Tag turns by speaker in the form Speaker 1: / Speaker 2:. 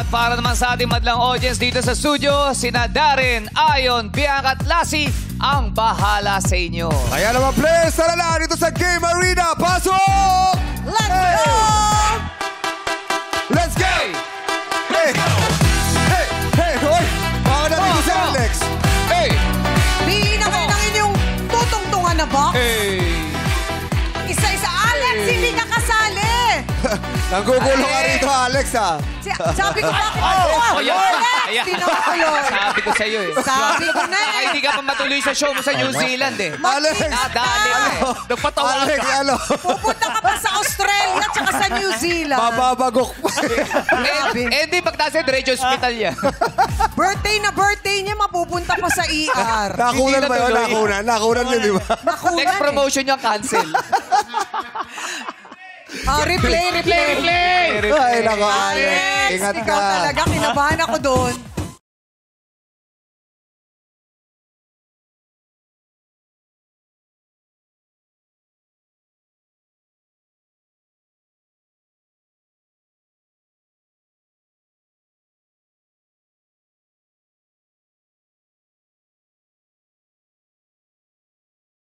Speaker 1: para naman sa ating madlang audience dito sa studio, sina Darren, Ayon, Bianca at Lassie ang bahala sa inyo.
Speaker 2: Kaya naman, players, tara na dito sa Game Arena. Pasok!
Speaker 3: Let's go!
Speaker 2: Let's go! Hey! Hey! Hey! Hoy! Baka na dito si Alex.
Speaker 1: Hey!
Speaker 3: Piliin na kayo ng inyong tutungtungan na box.
Speaker 1: Hey!
Speaker 3: Isa-isa. Alex, hindi ka kasali.
Speaker 2: Nanggugulo ka rito, Alex, ha?
Speaker 3: Sabi ko bakit
Speaker 1: Oh, yan.
Speaker 3: Alex,
Speaker 1: Ayan.
Speaker 3: tinukulong.
Speaker 1: Sabi ko sa'yo eh.
Speaker 3: Sabi ko na
Speaker 1: Baka
Speaker 3: eh.
Speaker 1: hindi ka pa matuloy sa show mo sa New Zealand eh.
Speaker 2: Alex!
Speaker 1: Nadali mo eh. Nagpatawa
Speaker 2: Alex,
Speaker 1: ka.
Speaker 2: ano?
Speaker 3: Pupunta ka pa sa Australia at saka sa New Zealand.
Speaker 2: Bababagok pa.
Speaker 1: Hindi, pag nasa diretso hospital yan.
Speaker 3: Birthday niya, mapupunta pa sa ER.
Speaker 2: Nakunan ba yun?
Speaker 1: natuloy.
Speaker 2: Nakunan yun, di ba?
Speaker 3: Nakunan
Speaker 1: Next promotion niya cancel.
Speaker 3: Replay.
Speaker 2: Ay, nako, Alex.
Speaker 3: Alex,
Speaker 2: Ingat
Speaker 3: ikaw
Speaker 2: ka.
Speaker 3: talaga. Kinabahan ako doon.